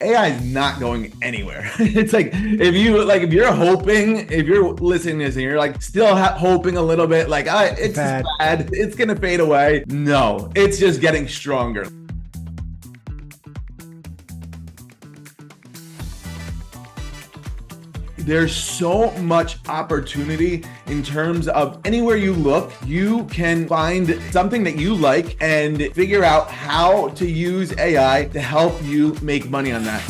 AI is not going anywhere. It's like if you're listening to this and you're like still hoping a little bit, like it's bad, it's gonna fade away. No, it's just getting stronger. There's so much opportunity in terms of anywhere you look, you can find something that you like and figure out how to use AI to help you make money on that.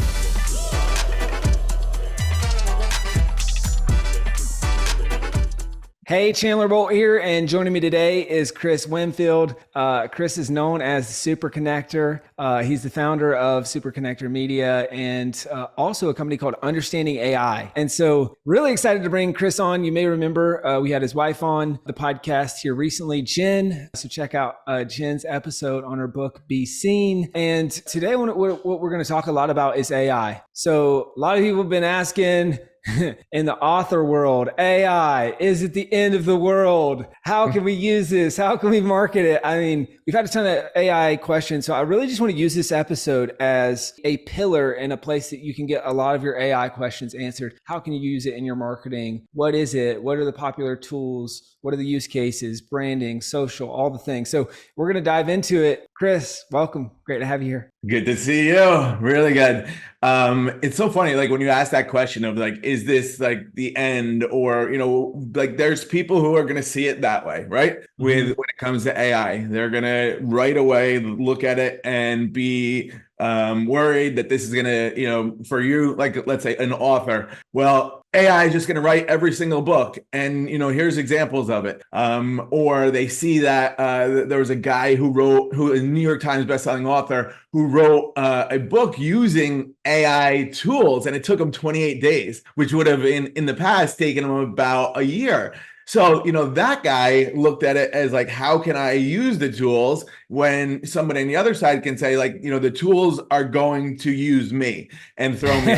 Hey, Chandler Bolt here, and joining me today is Chris Winfield. Chris is known as the Super Connector. He's the founder of Super Connector Media and also a company called Understanding AI. And so really excited to bring Chris on. You may remember we had his wife on the podcast here recently, Jen. So check out Jen's episode on her book, Be Seen. And today what we're going to talk a lot about is AI. So a lot of people have been asking, in the author world, AI, is it the end of the world? How can we use this? How can we market it? I mean, we've had a ton of AI questions. So I really just want to use this episode as a pillar and a place that you can get a lot of your AI questions answered. How can you use it in your marketing? What is it? What are the popular tools? What are the use cases? Branding, social, all the things. So we're going to dive into it. Chris, welcome. Great to have you here. Good to see you. Really good. It's so funny, like when you ask that question of like, is this like the end, or, like there's people who are going to see it that way, right? When it comes to AI, they're going to right away look at it and be worried that this is going to, for you, like, let's say an author, well, AI is just going to write every single book. And, here's examples of it. Or they see that there was a guy who is a New York Times bestselling author who wrote a book using AI tools, and it took him 28 days, which would have in the past taken him about a year. So, that guy looked at it as like, how can I use the tools when somebody on the other side can say like, the tools are going to use me and throw me.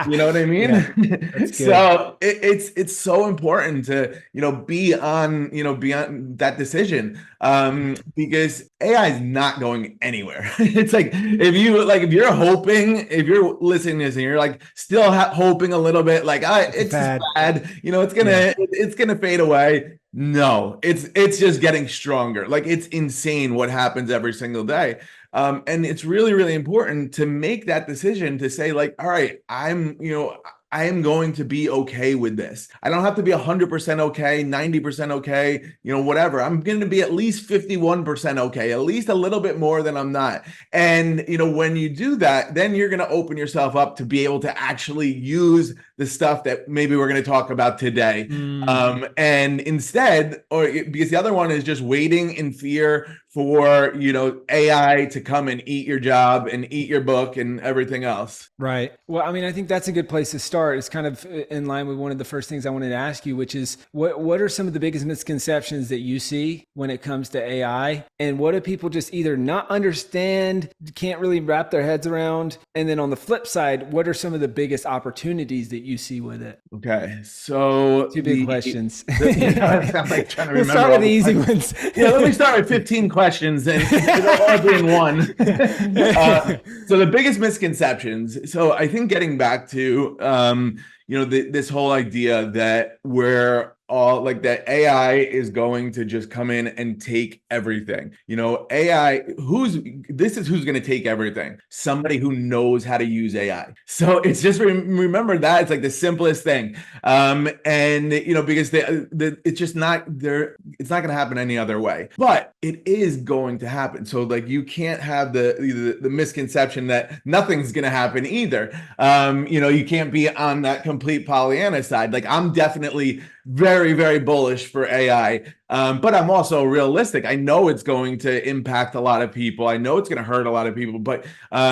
You know what I mean? Yeah, so it's so important to, be on that decision because AI is not going anywhere. It's like, if you're listening to this and you're like still hoping a little bit, like, it's bad, it's gonna fade away. No, it's just getting stronger. Like, it's insane what happens every single day. And it's really, really important to make that decision to say like, all right, I am going to be okay with this. I don't have to be 100% okay, 90% okay, whatever. I'm going to be at least 51% okay, at least a little bit more than I'm not. And, when you do that, then you're going to open yourself up to be able to actually use the stuff that maybe we're going to talk about today. And instead, because the other one is just waiting in fear for, AI to come and eat your job and eat your book and everything else. Right. Well, I mean, I think that's a good place to start. It's kind of in line with one of the first things I wanted to ask you, which is what are some of the biggest misconceptions that you see when it comes to AI? And what do people just either not understand, can't really wrap their heads around? And then on the flip side, what are some of the biggest opportunities that you see with it? Okay. So two big questions. I'm like trying to remember. We'll start with the easy ones. Yeah, let me start with 15 questions and it'll all be in one. So the biggest misconceptions. So I think getting back to, this whole idea that we're all like that AI is going to just come in and take everything. AI, who's going to take everything? Somebody who knows how to use AI. So it's just remember that it's like the simplest thing. And because it's just not there, it's not going to happen any other way, but it is going to happen. So like you can't have the misconception that nothing's going to happen either. You can't be on that complete Pollyanna side. Like, I'm definitely very, very bullish for AI. But I'm also realistic. I know it's going to impact a lot of people. I know it's going to hurt a lot of people, but I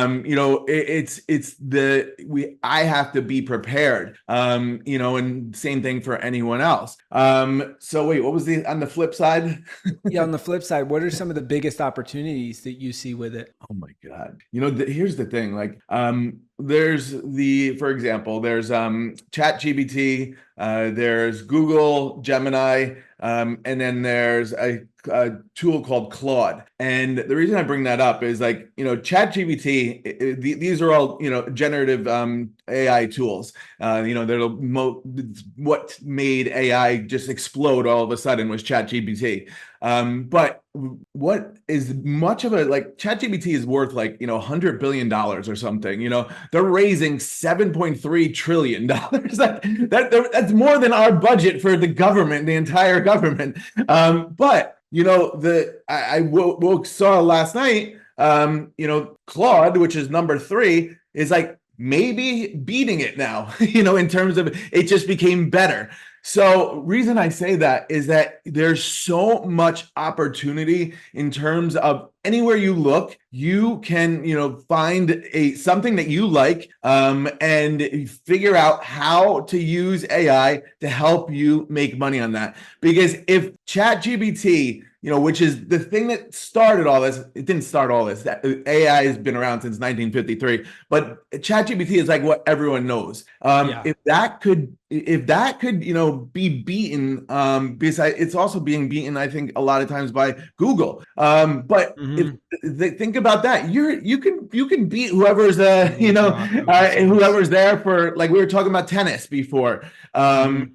have to be prepared, and same thing for anyone else. So wait, what was on the flip side? Yeah. On the flip side, what are some of the biggest opportunities that you see with it? Oh my God. Here's the thing, like, for example, there's ChatGPT, there's Google Gemini, and then there's a tool called Claude. And the reason I bring that up is like, ChatGPT, these are all, generative AI tools. What made AI just explode all of a sudden was ChatGPT. But what is much of a like ChatGPT is worth like, $100 billion or something. They're raising $7.3 trillion. That's more than our budget for the government, the entire government. But saw last night, Claude, which is number 3, is like maybe beating it now, in terms of it just became better. So reason I say that is that there's so much opportunity in terms of anywhere you look, you can, find something that you like, and figure out how to use AI to help you make money on that. Because if ChatGPT, which is the thing that started all this. It didn't start all this. AI has been around since 1953, but ChatGPT is like what everyone knows. Yeah. If that could, be beaten, because it's also being beaten, I think, a lot of times by Google. But if they think about that, you can beat whoever's whoever's there for, like we were talking about tennis before. And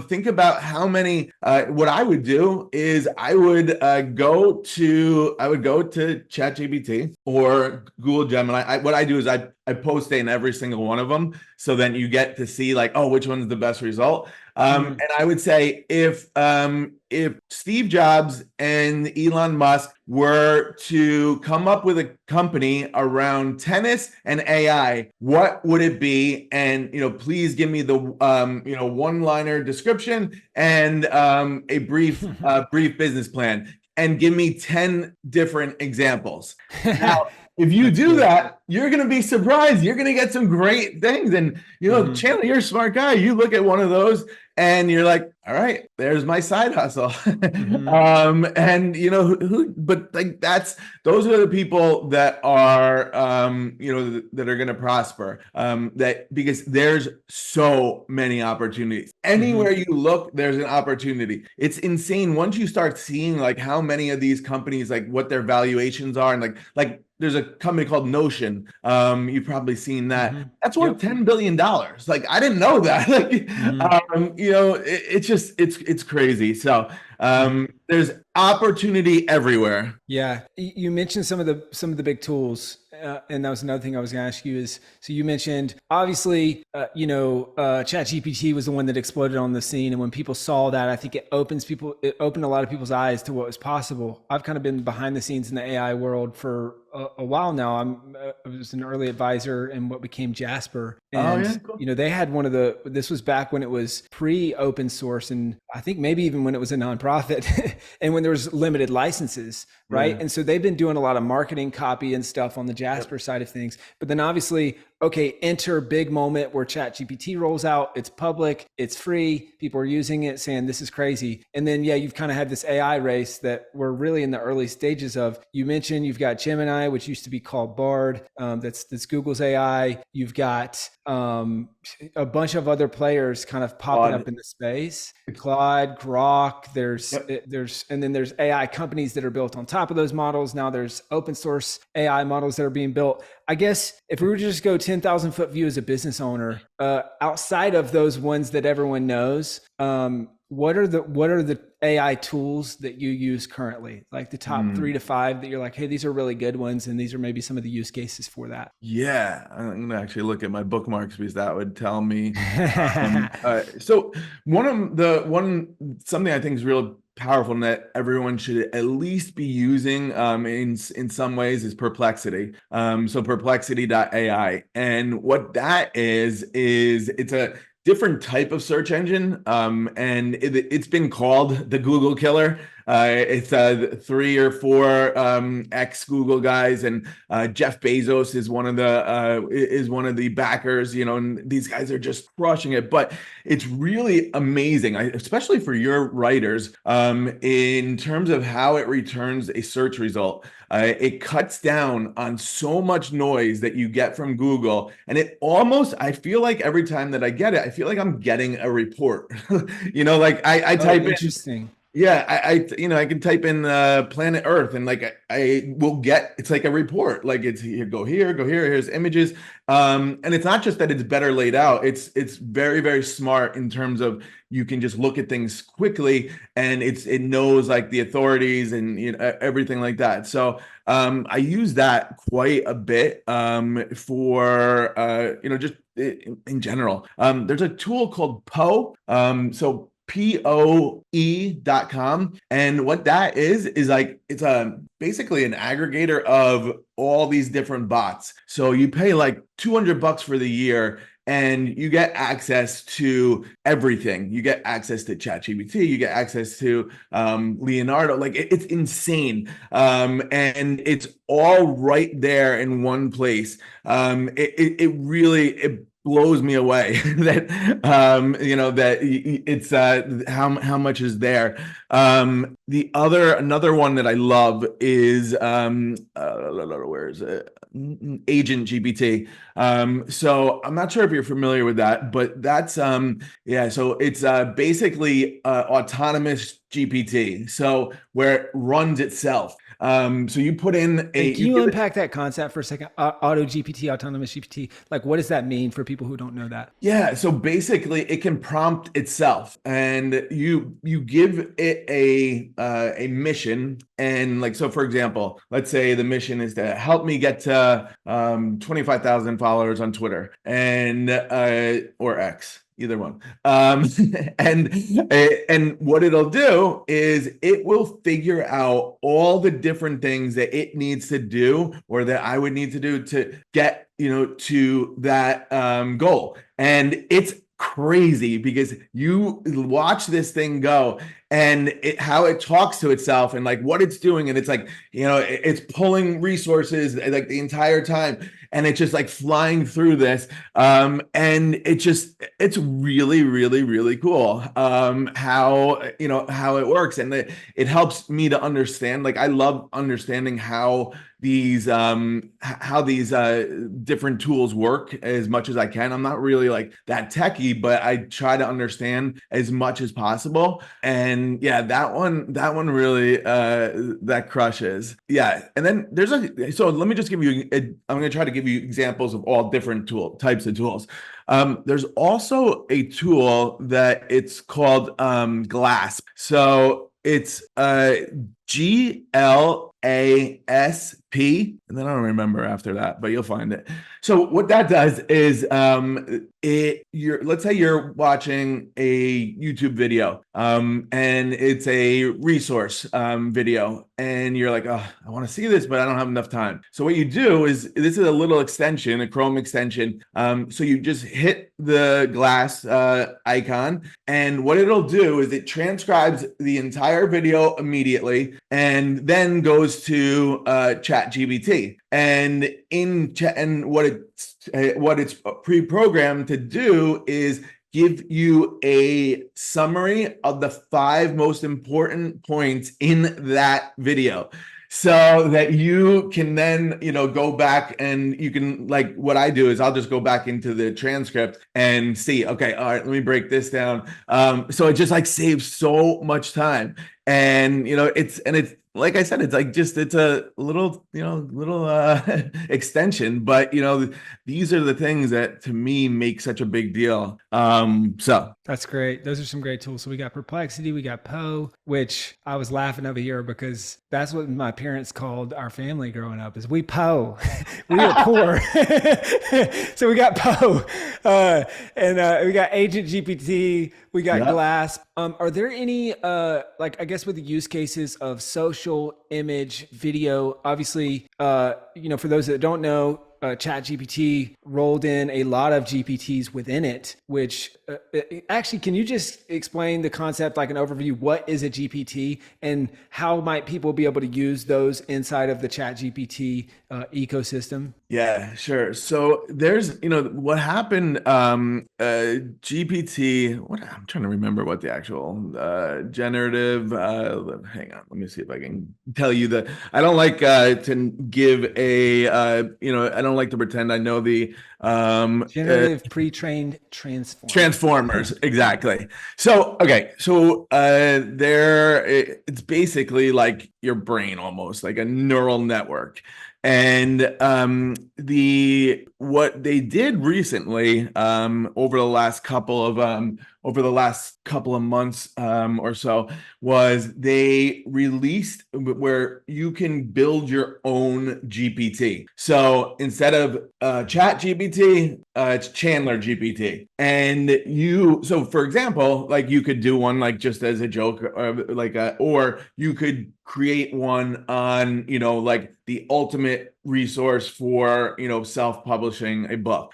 think about how many. What I would do is I would go to ChatGPT or Google Gemini. What I do is I post in every single one of them, so then you get to see like, oh, which one's the best result. And I would say if Steve Jobs and Elon Musk were to come up with a company around tennis and AI, what would it be? And please give me the one-liner description and a brief business plan, and give me 10 different examples. Now, if you do that, you're going to be surprised. You're going to get some great things. And, Chandler, you're a smart guy. You look at one of those and you're like, all right, there's my side hustle. And but like those are the people that are, that are going to prosper. Because there's so many opportunities. Anywhere you look, there's an opportunity. It's insane. Once you start seeing like how many of these companies, like what their valuations are, and like there's a company called Notion. You've probably seen that. That's worth $10 billion. Like, I didn't know that. Like, it's crazy. So there's opportunity everywhere. Yeah, you mentioned some of the big tools, and that was another thing I was going to ask you is, so you mentioned obviously, ChatGPT was the one that exploded on the scene, and when people saw that, I think it opened a lot of people's eyes to what was possible. I've kind of been behind the scenes in the AI world for a while now. I was an early advisor in what became Jasper, and Cool. They had this was back when it was pre-open source, and I think maybe even when it was a nonprofit, and when there was limited licenses, right? Yeah. And so they've been doing a lot of marketing copy and stuff on the Jasper side of things. But then obviously, okay, enter big moment where ChatGPT rolls out. It's public, it's free. People are using it, saying this is crazy. And then, you've kind of had this AI race that we're really in the early stages of. You mentioned you've got Gemini, which used to be called Bard. That's Google's AI. You've got a bunch of other players kind of popping up in the space. Claude, Grok. And then there's AI companies that are built on top of those models. Now there's open source AI models that are being built. I guess if we were to just go 10,000 foot view as a business owner, outside of those ones that everyone knows, what are the AI tools that you use currently? Like the top 3 to 5 that you're like, hey, these are really good ones, and these are maybe some of the use cases for that. Yeah, I'm gonna actually look at my bookmarks because that would tell me. So something I think is real powerful and that everyone should at least be using in some ways is Perplexity. So perplexity.ai, and what that is it's a different type of search engine, and it's been called the Google killer. It's 3 or 4 ex Google guys, and Jeff Bezos is one of the backers. And these guys are just crushing it. But it's really amazing, especially for your writers, in terms of how it returns a search result. It cuts down on so much noise that you get from Google. And I feel like every time that I get it, I feel like I'm getting a report. Like I Oh, type in, interesting. yeah, I can type in planet Earth, and like I will get, it's like a report. Like it's here, go here, here's images. And it's not just that it's better laid out. It's very, very smart in terms of you can just look at things quickly, and it knows like the authorities and everything like that. So I use that quite a bit for just in general. There's a tool called so POE.com. And what that is like, it's basically an aggregator of all these different bots. So you pay like $200 for the year, and you get access to everything. You get access to ChatGPT, you get access to Leonardo. Like it's insane. And it's all right there in one place. It really blows me away that that it's how much is there. Another one that I love is where is it? Agent GPT. So I'm not sure if you're familiar with that, but that's yeah, so it's basically autonomous GPT. So where it runs itself. So you put in And can you you give it. unpack that concept for a second? Auto GPT, autonomous GPT. Like, what does that mean for people who don't know that? Yeah, so basically it can prompt itself, and you give it a mission. And like, so for example, let's say the mission is to help me get to 25,000 followers on Twitter, and or X, either one. And and what it'll do is it will figure out all the different things that it needs to do, or that I would need to do to get to that goal. And it's crazy because you watch this thing go, and how it talks to itself and like what it's doing, and it's like it's pulling resources like the entire time, and it's just like flying through this. And it's really, really, really cool how it works. And it helps me to understand. Like I love understanding how these different tools work as much as I can. I'm not really like that techie, but I try to understand as much as possible. And yeah, that one really that crushes. Yeah. And then so let me just give you I'm going to try to give you examples of all different types of tools. There's also a tool that it's called GLASP. So it's GLASP, and then I don't remember after that, but you'll find it. So what that does is let's say you're watching a YouTube video, and it's a resource video, and you're like, oh, I want to see this, but I don't have enough time. So what you do is, this is a little extension, a Chrome extension. So you just hit the glass icon, and what it'll do is it transcribes the entire video immediately, and then goes to ChatGPT. And what it's pre-programmed to do is give you a summary of the 5 most important points in that video, so that you can then go back, and you can, like, what I do is I'll just go back into the transcript and see, okay, all right, let me break this down. So it just like saves so much time. And it's like I said, it's like it's a little extension, but these are the things that to me make such a big deal. So That's great. Those are some great tools. So we got Perplexity, we got Poe, which I was laughing over here because that's what my parents called our family growing up, is we Poe. We are poor. So we got Poe. And we got Agent GPT, we got yeah. Glass. Are there any like, I guess, with the use cases of social, image, video? Obviously, for those that don't know, ChatGPT rolled in a lot of GPTs within it, which actually, can you just explain the concept, like an overview? What is a GPT and how might people be able to use those inside of the ChatGPT ecosystem? Yeah, sure. So there's, what happened, GPT, what I'm trying to remember what the actual generative hang on, let me see if I can tell you I don't like to give I don't like to pretend I know the Generative pre-trained transformer. Transformers, exactly. So, okay, so it's basically like your brain almost, like a neural network. And the what they did recently over the last couple of months or so was they released where you can build your own GPT. So instead of Chat GPT, it's Chandler GPT. And so for example, like you could do one like just as a joke, or you could create one on, like the ultimate resource for, self-publishing a book,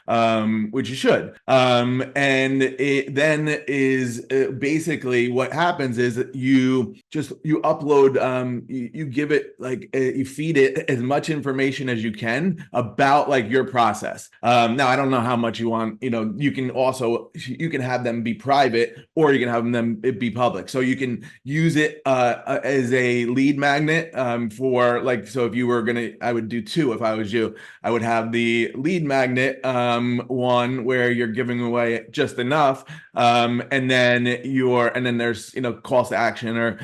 which you should. And it then is basically what happens is you upload, you give it like, you feed it as much information as you can about like your process. Now I don't know how much you want, you can have them be private or you can have them be public. So you can use it as a lead magnet for like, so if you were I would do two if I was you. I would have the lead magnet one where you're giving away just enough, and then there's calls to action or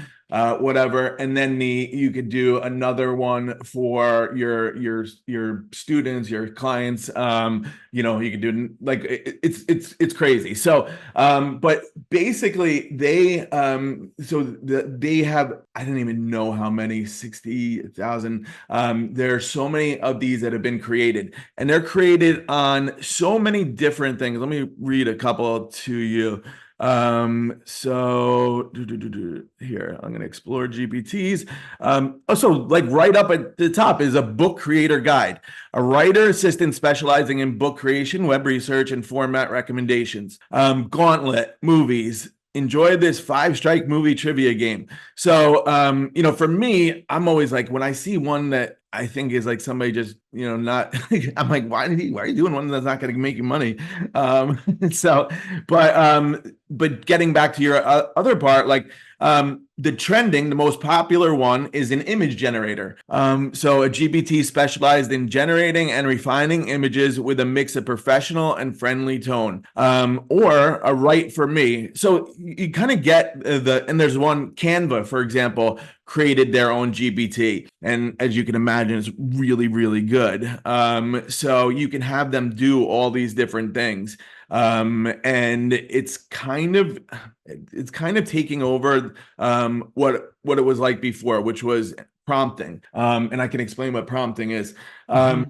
whatever, and then you could do another one for your students, your clients. You could do like it's crazy. So but basically they have, I don't even know how many, 60,000. There are so many of these that have been created, and they're created on so many different things. Let me read a couple to you. Here, I'm going to explore GPTs. Also, like right up at the top is a book creator guide, a writer assistant specializing in book creation, web research, and format recommendations. Gauntlet, movies. Enjoy this 5-strike movie trivia game. So, for me, I'm always like, when I see one that I think is like somebody just, not, I'm like, why are you doing one that's not going to make you money? So, but getting back to your other part, like, the most popular one is an image generator. So a GPT specialized in generating and refining images with a mix of professional and friendly tone, or a Write for Me. So you kind of get and there's one, Canva, for example, created their own GPT. And as you can imagine, it's really, really good. So you can have them do all these different things. And it's kind of taking over what it was like before, which was prompting. And I can explain what prompting is.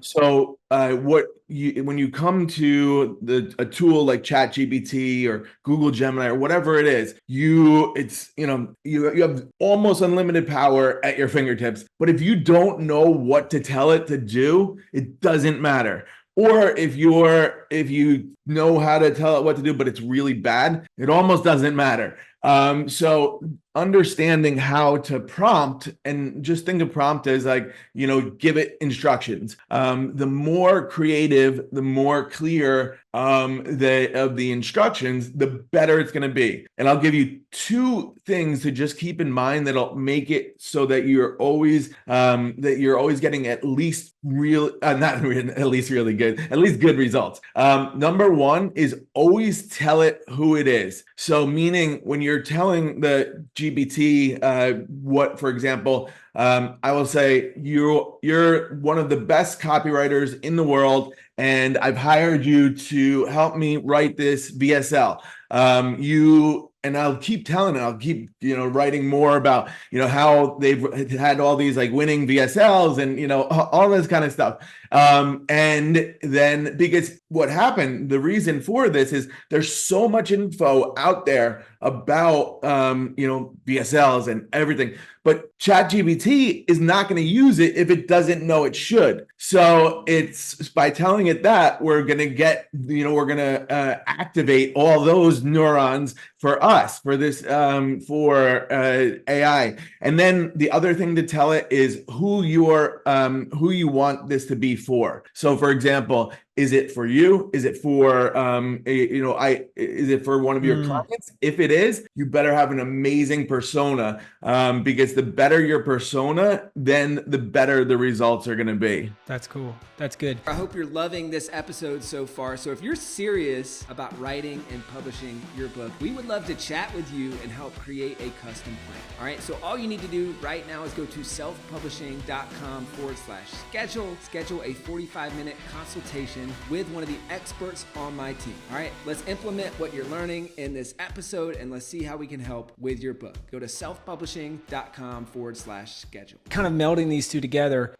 So when you come to a tool like ChatGPT or Google Gemini or whatever it is, you have almost unlimited power at your fingertips. But if you don't know what to tell it to do, it doesn't matter. Or if you know how to tell it what to do, but it's really bad, it almost doesn't matter. So understanding how to prompt, and just think of prompt as like, give it instructions. The more creative, the more clear the instructions, the better it's going to be. And I'll give you two things to just keep in mind that'll make it so that you're always getting at least good results. Number one is always tell it who it is. So meaning when you're telling the GPT what, for example, I will say you're one of the best copywriters in the world, and I've hired you to help me write this VSL. You and I'll keep telling it. I'll keep, writing more about, how they've had all these like winning VSLs and, all this kind of stuff. And then because what happened, the reason for this is there's so much info out there about, VSLs and everything. But ChatGPT is not going to use it if it doesn't know it should. So it's by telling it that we're going to get, we're going to activate all those neurons for us, for this, for AI. And then the other thing to tell it is who you want this to be for. So for example, is it for you? Is it for, is it for one of your clients? If it is, you better have an amazing persona, because the better your persona, then the better the results are going to be. That's cool. That's good. I hope you're loving this episode so far. So if you're serious about writing and publishing your book, we would love to chat with you and help create a custom plan. All right. So all you need to do right now is go to selfpublishing.com/schedule. Schedule a 45-minute consultation with one of the experts on my team. All right. Let's implement what you're learning in this episode and let's see how we can help with your book. Go to selfpublishing.com/schedule. Kind of melding these two together,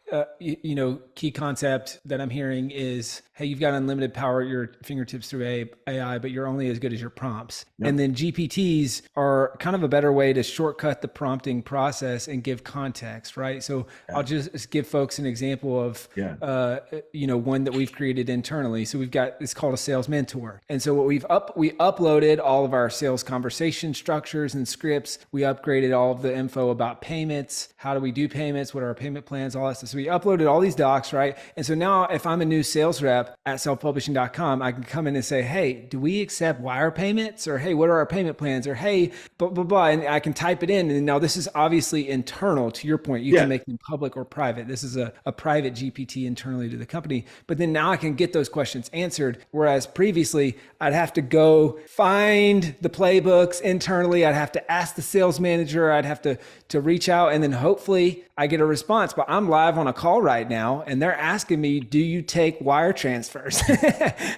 key concept that I'm hearing is, hey, you've got unlimited power at your fingertips through AI, but you're only as good as your prompts. Yep. And then GPTs are kind of a better way to shortcut the prompting process and give context, right? So I'll just give folks an example of, one that we've created internally. So we've got, it's called a sales mentor. And so what we uploaded all of our sales conversation structures and scripts. We upgraded all of the info about payments. How do we do payments? What are our payment plans? All that stuff. So we uploaded all these docs, right? And so now if I'm a new sales rep at selfpublishing.com, I can come in and say, hey, do we accept wire payments? Or, hey, what are our payment plans? Or, hey, blah, blah, blah. And I can type it in. And now this is obviously internal to your point. You can make them public or private. This is a private GPT internally to the company. But then now I can get those questions answered. Whereas previously I'd have to go find the playbooks internally. I'd have to ask the sales manager. I'd have to reach out, and then hopefully I get a response. But I'm live on a call right now and they're asking me, do you take wire transfers?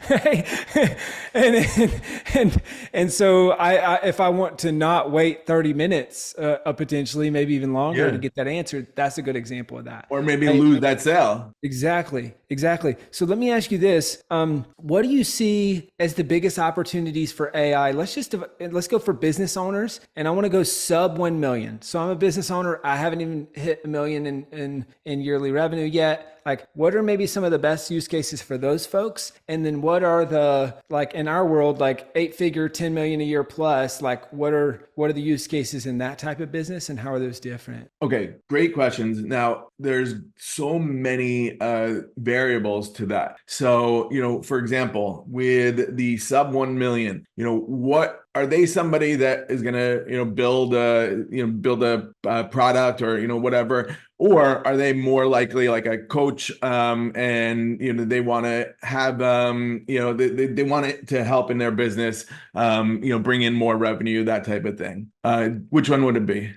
Right? and so I if I want to not wait 30 minutes, potentially maybe even longer to get that answered, that's a good example of that. Or maybe lose that sale. Exactly. So let me ask you this. What do you see as the biggest opportunities for AI? Let's go for business owners, and I want to go sub 1 million. So I'm a business owner. I haven't even hit 1 million in yearly revenue yet. Like, what are maybe some of the best use cases for those folks? And then what are the, like in our world, like 8-figure, 10 million a year plus, like what are the use cases in that type of business and how are those different? Okay, great questions. Now, there's so many variables to that. So, for example, with the sub 1 million, what are they somebody that is going to, build a product or, whatever? Or are they more likely like a coach, and they want to have, they want it to help in their business, bring in more revenue, that type of thing. Which one would it be?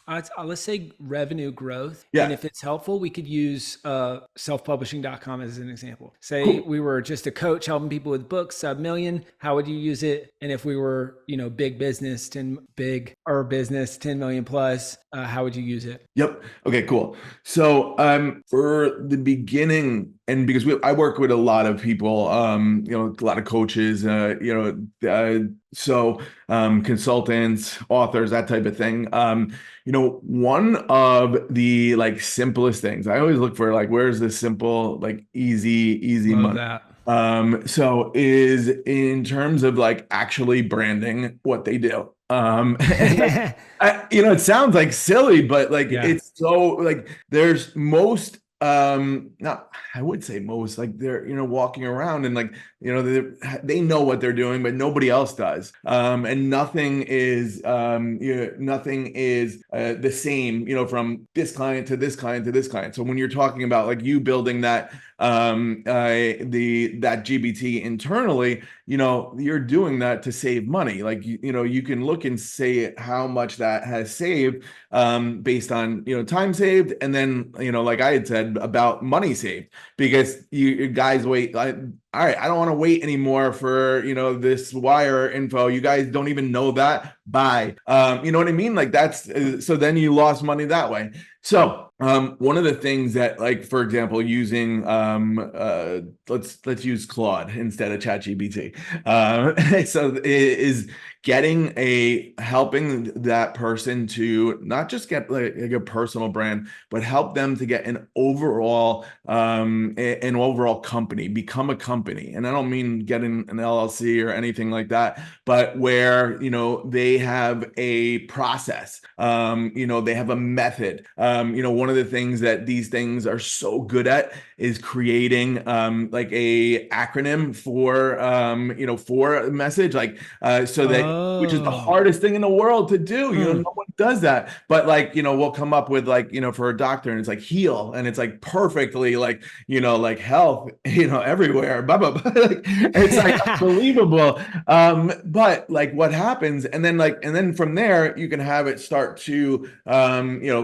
Let's say revenue growth. Yeah. And if it's helpful, we could use selfpublishing.com as an example. Say we were just a coach helping people with books, sub million. How would you use it? And if we were, big business, 10 million plus, how would you use it? Yep. Okay, cool. So for the beginning, and because I work with a lot of people, a lot of coaches, consultants, authors, that type of thing. One of the like simplest things, I always look for like, where's the simple, like easy Love money. That. So is in terms of like actually branding what they do. It sounds like silly, but like it's so like there's most not, I would say most, like they're, walking around and like, they know what they're doing, but nobody else does. And nothing is the same, from this client to this client to this client. So when you're talking about like you building that the that GBT internally, you're doing that to save money. Like you can look and say how much that has saved based on time saved, and then like I had said about money saved, because you guys wait. All right, I don't want to wait anymore for this wire info. You guys don't even know that. Bye. You know what I mean? Like that's so then you lost money that way. So one of the things that, like, for example, using let's use Claude instead of ChatGPT. So is helping that person to not just get like a personal brand, but help them to get an overall company, become a company. And I don't mean getting an LLC or anything like that, but where they have a process, they have a method. One of the things that these things are so good at is creating like a acronym for a message, like so that, which is the Oh. hardest thing in the world to do. Hmm. No one does that. But like, we'll come up with like, for a doctor, and it's like heal, and it's like perfectly like, like health, everywhere. Blah, blah, blah. Like, it's like unbelievable. But like what happens, and then from there, you can have it start to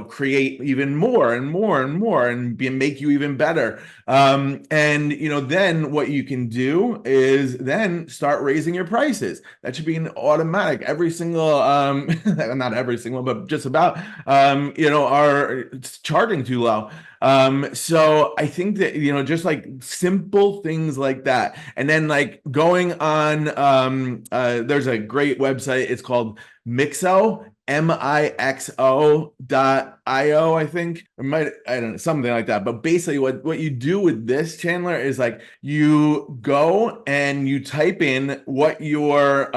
create even more and more and more, and make you even better. And then what you can do is then start raising your prices. That should be an automatic. Every single, not every single, but just about, are charging too low. So I think that, just like simple things like that. And then like going on, there's a great website. It's called Mixo, Mixo.io, I think. I don't know, something like that. But basically what you do with this, Chandler, is like you go and you type in what your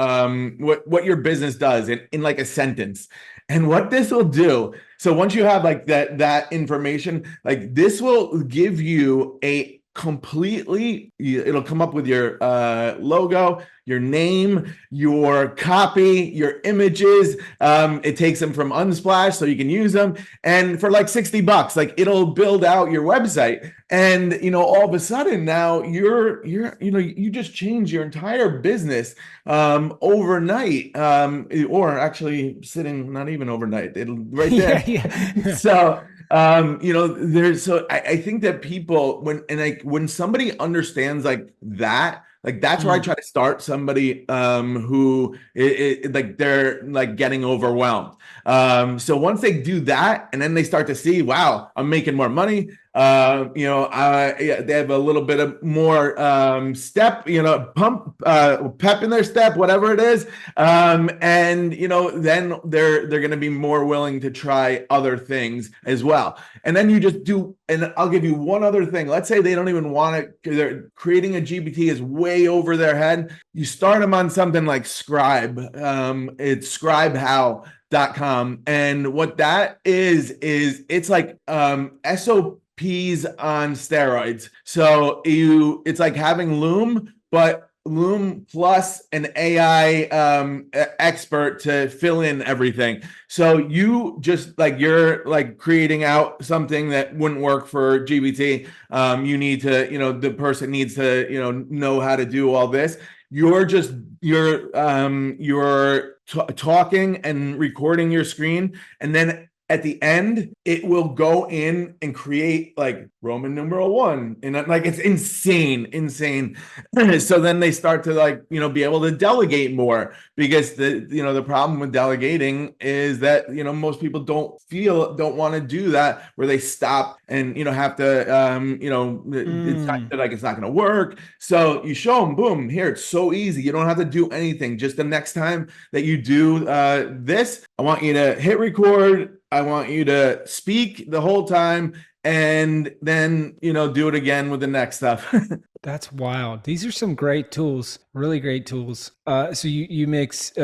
business does in like a sentence. And what this will do, so once you have like that information, like this will give you it'll come up with your logo, your name, your copy, your images. It takes them from Unsplash so you can use them. And for like $60, like it'll build out your website. And all of a sudden now you just change your entire business overnight, or actually sitting, not even overnight, it'll right there. Yeah, yeah. So I think that people, when somebody understands like that, like that's where I Mm. try to start somebody who like they're like getting overwhelmed. So once they do that, and then they start to see, wow, I'm making more money. Yeah, they have a little bit of more step, pep in their step, whatever it is. And then they're going to be more willing to try other things as well. And then you just do, and I'll give you one other thing. Let's say they don't even want it, they're creating a GPT is way over their head. You start them on something like Scribe. It's scribehow.com. And what that is it's like SOPs on steroids. So it's like having Loom, but Loom plus an AI expert to fill in everything. So you're like creating out something that wouldn't work for GBT. You need to, the person needs to, know how to do all this. You're talking and recording your screen, and then at the end, it will go in and create like Roman numeral 1, and like it's insane. So then they start to like be able to delegate more, because the problem with delegating is that most people don't want to do that, where they stop and have to it's not, Mm. like it's not going to work. So you show them, boom, here, it's so easy. You don't have to do anything. Just the next time that you do this, I want you to hit record. I want you to speak the whole time, and then do it again with the next stuff. That's wild. These are some great tools, really great tools. So you mentioned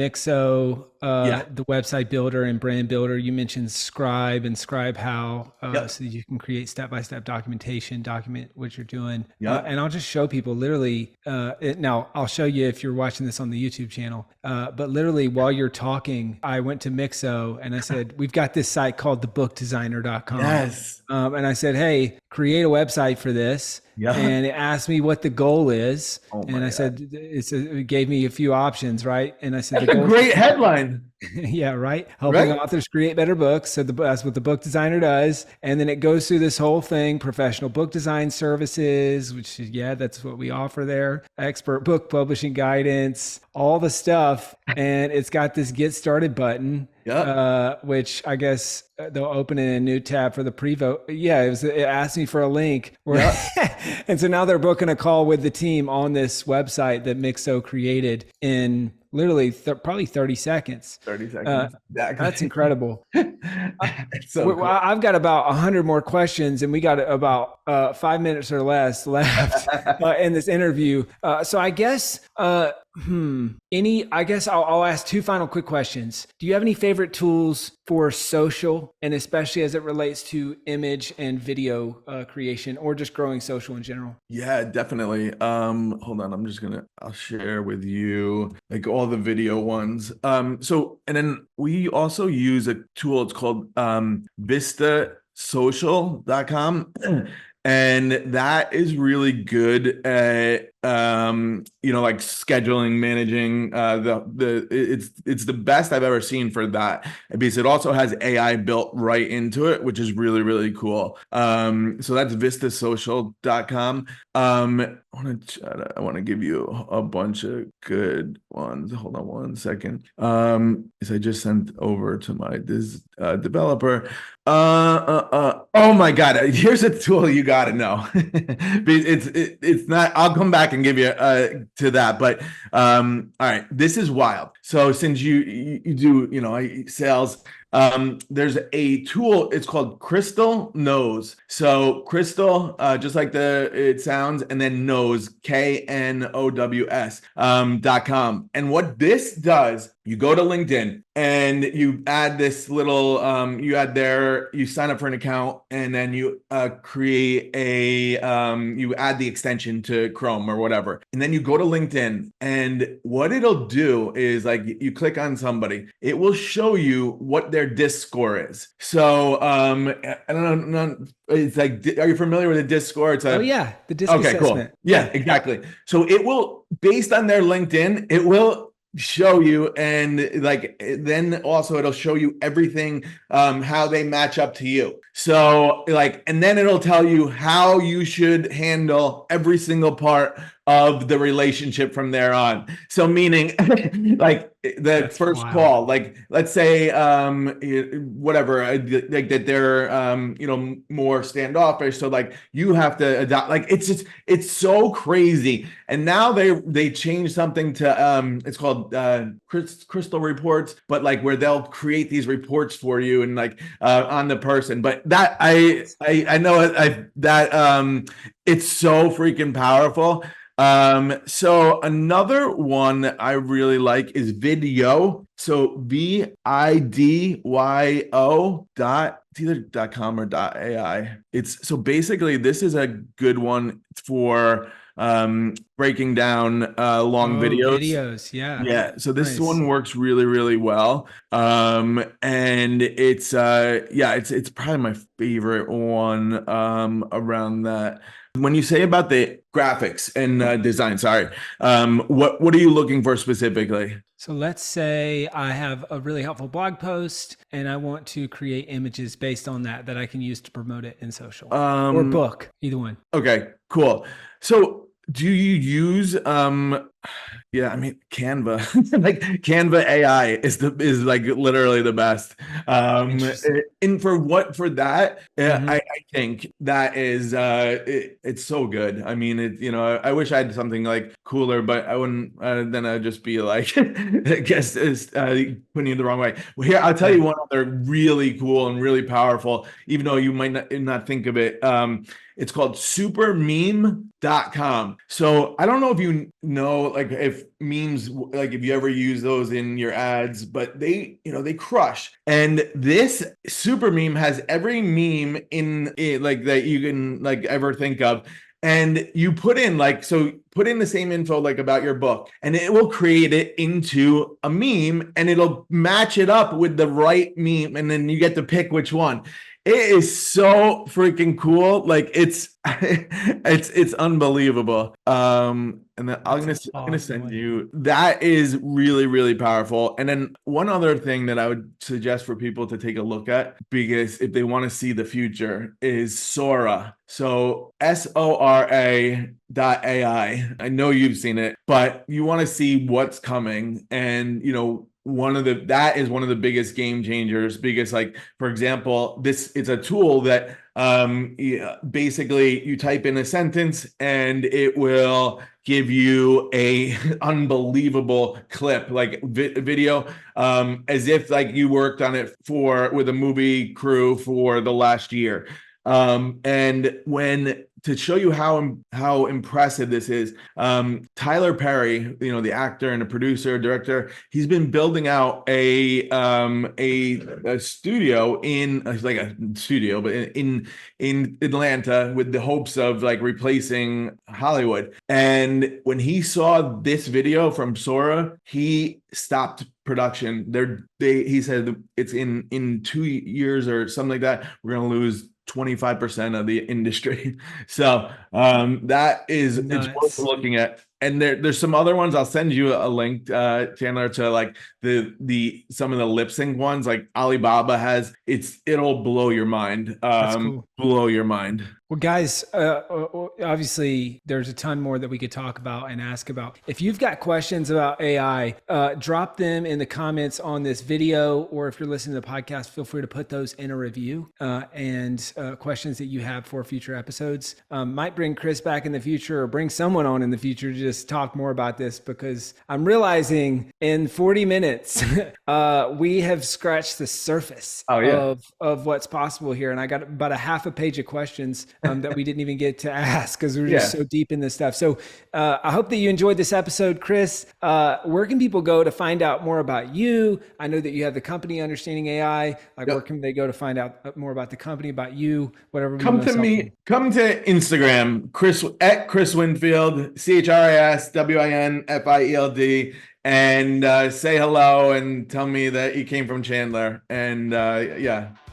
Mixo, Yeah. the website builder and brand builder. You mentioned Scribe and Scribe How, Yep. so that you can create step-by-step documentation, document what you're doing. Yep. And I'll just show people literally, now I'll show you if you're watching this on the YouTube channel, but literally while you're talking, I went to Mixo and I said, we've got this site called thebookdesigner.com. misconceptions.com. Yes. And I said, hey, create a website for this. Yeah. And it asked me what the goal is. Oh And my I God. said, it gave me a few options, right? And I said, the That's a goal is great headline, yeah, right. Helping right? authors create better books. So that's what the book designer does. And then it goes through this whole thing, professional book design services, which is, yeah, that's what we offer there. Expert book publishing guidance, all the stuff. And it's got this get started button, Yeah. which I guess they'll open in a new tab for the pre-vote. Yeah, it asked me for a link. Yeah. And so now they're booking a call with the team on this website that Mixo created in literally probably 30 seconds. 30 Uh, seconds. Exactly. that's incredible. It's so cool. I've got about 100 more questions, and we got about 5 minutes or less left in this interview. So I guess I guess I'll ask two final quick questions. Do you have any favorite tools for social, and especially as it relates to image and video creation, or just growing social in general? Yeah, definitely. Hold on, I'll share with you like all the video ones. So and then we also use a tool, it's called vistasocial.com. And that is really good at like scheduling, managing it's the best I've ever seen for that, because it also has AI built right into it, which is really, really cool. So that's vistasocial.com. I want to give you a bunch of good ones. Hold on one second. Is I just sent over to my developer. Oh my God! Here's a tool you got to know. It's not. I'll come back and give you to that. But all right, this is wild. So since you do sales, there's a tool. It's called Crystal Knows. So Crystal, just like it sounds, and then Knows, KNOWS .com. And what this does, you go to LinkedIn and you add this little, you sign up for an account, and then you create you add the extension to Chrome or whatever. And then you go to LinkedIn, and what it'll do is like you click on somebody, it will show you what their DISC score is. So I don't know, it's like, are you familiar with a DISC score? It's Oh yeah, the DISC okay, assessment. cool. Yeah, exactly. So it will, based on their LinkedIn, it will show you, and like then also it'll show you everything, how they match up to you. So like, and then it'll tell you how you should handle every single part of the relationship from there on. So meaning like the That's first wild. call, like let's say whatever, like that they're more standoffish, so like you have to adopt, like it's so crazy. And now they changed something to it's called crystal reports, but like where they'll create these reports for you and like on the person. But that I know that it's so freaking powerful. So another one that I really like is Video. So VIDYO it's either .com or .ai. It's so basically this is a good one for breaking down long videos. Yeah. Yeah, so this Nice. one works really, really well. And it's probably my favorite one around that. When you say about the graphics and design, sorry, what are you looking for specifically? So let's say I have a really helpful blog post and I want to create images based on that I can use to promote it in social or book, either one. Okay, cool. So do you use yeah, I mean Canva. Like Canva AI is like literally the best. Interesting. And for that, Mhm. I think that is it's so good. I mean, I wish I had something like cooler, but I wouldn't. Then I'd just be like, I guess it's putting you the wrong way. Well, here I'll tell you one other really cool and really powerful, even though you might not think of it. It's called supermeme.com. So I don't know if you know, like if memes, like if you ever use those in your ads, but they crush. And this super meme has every meme in it, like that you can like ever think of. And you put in the same info like about your book, and it will create it into a meme, and it'll match it up with the right meme, and then you get to pick which one. It is so freaking cool. Like it's unbelievable. And then That's I'm gonna awesome. send you that is really, really powerful. And then one other thing that I would suggest for people to take a look at, because if they want to see the future, is Sora. So Sora.ai. I know you've seen it, but you want to see what's coming. And that is one of the biggest game changers, because like, for example, this it's a tool that basically you type in a sentence and it will give you a unbelievable clip, like video, as if like you worked on it with a movie crew for the last year. And when to show you how impressive this is, Tyler Perry, the actor and the producer, director, he's been building out a studio like a studio, but in Atlanta, with the hopes of like replacing Hollywood. And when he saw this video from Sora, he stopped production. He said it's in 2 years or something like that, we're gonna lose 25% of the industry. So it's worth Nuts. looking at. And there's some other ones. I'll send you a link, Chandler, to like the some of the lip sync ones. Like Alibaba has, it'll blow your mind. That's cool. Blow your mind. Well, guys, obviously, there's a ton more that we could talk about and ask about. If you've got questions about AI, drop them in the comments on this video, or if you're listening to the podcast, feel free to put those in a review and questions that you have for future episodes. Might bring Chris back in the future, or bring someone on in the future to just talk more about this, because I'm realizing in 40 minutes, we have scratched the surface of what's possible here. And I got about a half a page of questions that we didn't even get to ask, because we were just so deep in this stuff. So I hope that you enjoyed this episode. Chris, where can people go to find out more about you? I know that you have the company Understanding AI. Where can they go to find out more about the company, about you, whatever? Come to me. Come to Instagram, Chris Winfield, ChrisWinfield, and say hello and tell me that you came from Chandler. And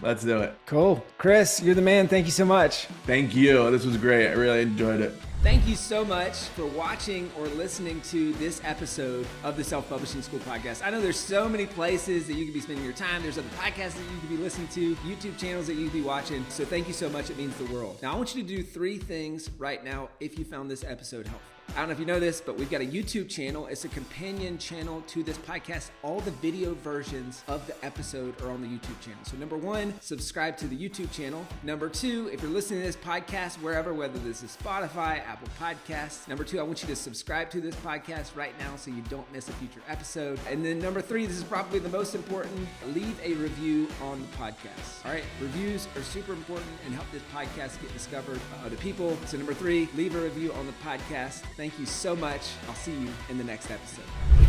let's do it. Cool. Chris, you're the man. Thank you so much. Thank you. This was great. I really enjoyed it. Thank you so much for watching or listening to this episode of the Self-Publishing School podcast. I know there's so many places that you could be spending your time. There's other podcasts that you could be listening to, YouTube channels that you could be watching. So thank you so much. It means the world. Now, I want you to do 3 things right now if you found this episode helpful. I don't know if you know this, but we've got a YouTube channel. It's a companion channel to this podcast. All the video versions of the episode are on the YouTube channel. So number 1, subscribe to the YouTube channel. Number 2, if you're listening to this podcast wherever, whether this is Spotify, Apple Podcasts. Number 2, I want you to subscribe to this podcast right now so you don't miss a future episode. And then number 3, this is probably the most important, leave a review on the podcast. All right, reviews are super important and help this podcast get discovered by other people. So number 3, leave a review on the podcast. Thank you so much. I'll see you in the next episode.